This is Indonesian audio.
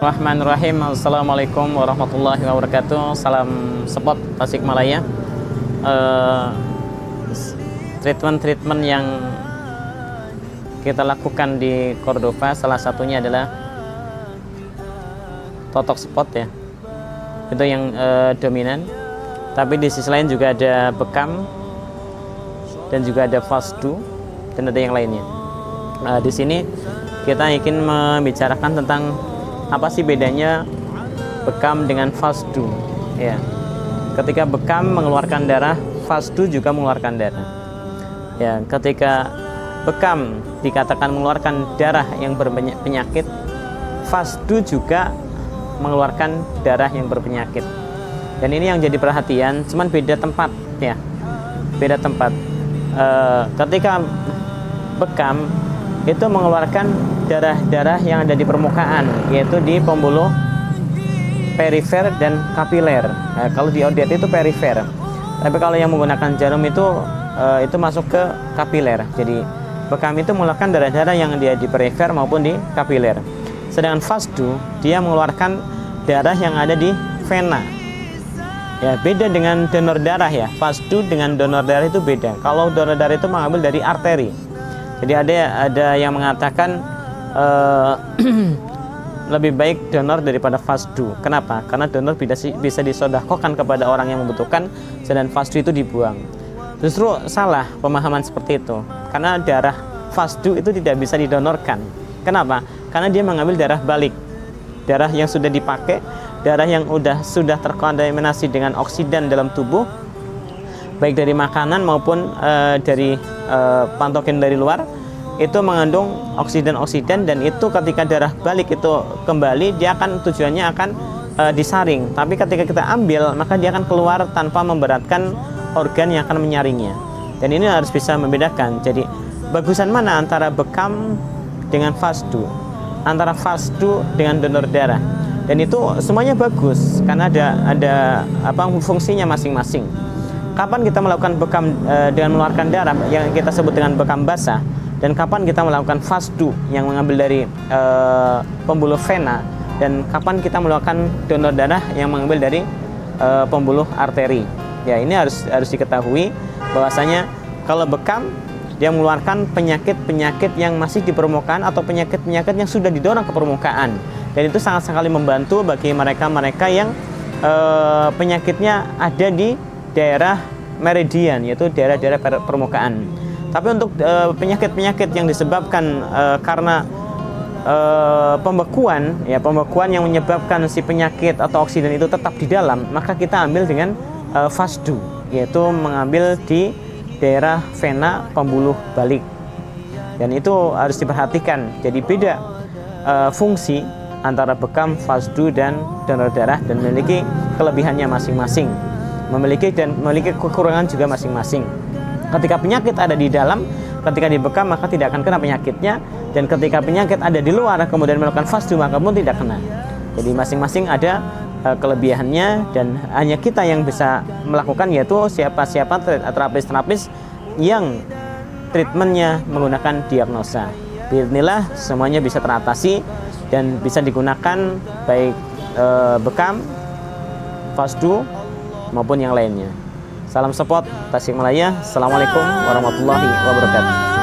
Bismillahirrahmanirrahim. Assalamualaikum warahmatullahi wabarakatuh. Salam support Tasikmalaya. Treatment yang kita lakukan di Cordova salah satunya adalah totok spot ya. Itu yang dominan. Tapi di sisi lain juga ada bekam dan juga ada FASDU dan ada yang lainnya. Di sini kita ingin membicarakan tentang apa sih bedanya bekam dengan FASDU ya. Ketika bekam mengeluarkan darah, FASDU juga mengeluarkan darah ya. Ketika bekam dikatakan mengeluarkan darah yang berpenyakit, FASDU juga mengeluarkan darah yang berpenyakit. Dan ini yang jadi perhatian, cuman beda tempat ya, beda tempat. Ketika bekam itu mengeluarkan darah-darah yang ada di permukaan, yaitu di pembuluh perifer dan kapiler. Kalau di ODET itu perifer, tapi kalau yang menggunakan jarum itu masuk ke kapiler. Jadi bekam itu mengeluarkan darah-darah yang dia di perifer maupun di kapiler. Sedangkan FASDU dia mengeluarkan darah yang ada di vena. Ya, beda dengan donor darah ya. FASDU dengan donor darah itu beda. Kalau donor darah itu mengambil dari arteri. Jadi ada yang mengatakan lebih baik donor daripada FASDU. Kenapa? Karena donor bisa disodakokan kepada orang yang membutuhkan, sedangkan FASDU itu dibuang. Justru salah pemahaman seperti itu. Karena darah FASDU itu tidak bisa didonorkan. Kenapa? Karena dia mengambil darah balik, darah yang sudah dipakai, darah yang sudah terkontaminasi dengan oksidan dalam tubuh, baik dari makanan maupun dari patogen dari luar, itu mengandung oksidan dan itu ketika darah balik itu kembali, dia akan tujuannya akan disaring. Tapi ketika kita ambil, maka dia akan keluar tanpa memberatkan organ yang akan menyaringnya. Dan ini harus bisa membedakan. Jadi bagusan mana antara bekam dengan FASDU, antara FASDU dengan donor darah. Dan itu semuanya bagus karena ada fungsinya masing-masing. Kapan kita melakukan bekam dengan mengeluarkan darah yang kita sebut dengan bekam basah, dan kapan kita melakukan FASDU yang mengambil dari pembuluh vena, dan kapan kita melakukan donor darah yang mengambil dari pembuluh arteri. Ya, ini harus diketahui bahwasanya kalau bekam dia mengeluarkan penyakit-penyakit yang masih di permukaan atau penyakit-penyakit yang sudah didorong ke permukaan. Dan itu sangat sekali membantu bagi mereka-mereka yang penyakitnya ada di daerah meridian, yaitu daerah-daerah permukaan. Tapi untuk penyakit-penyakit yang disebabkan karena pembekuan yang menyebabkan si penyakit atau oksidan itu tetap di dalam, maka kita ambil dengan FASDU, yaitu mengambil di daerah vena pembuluh balik. Dan itu harus diperhatikan. Jadi beda fungsi antara bekam, FASDU dan donor darah, dan memiliki kelebihannya masing-masing, memiliki kekurangan juga masing-masing. Ketika penyakit ada di dalam, ketika di bekam maka tidak akan kena penyakitnya, dan ketika penyakit ada di luar kemudian melakukan FASDU maka pun tidak kena. Jadi masing-masing ada kelebihannya, dan hanya kita yang bisa melakukan, yaitu siapa terapis yang treatmentnya menggunakan diagnosa. Bismillah semuanya bisa teratasi dan bisa digunakan baik bekam, FASDU maupun yang lainnya. Salam support Tasikmalaya. Assalamualaikum warahmatullahi wabarakatuh.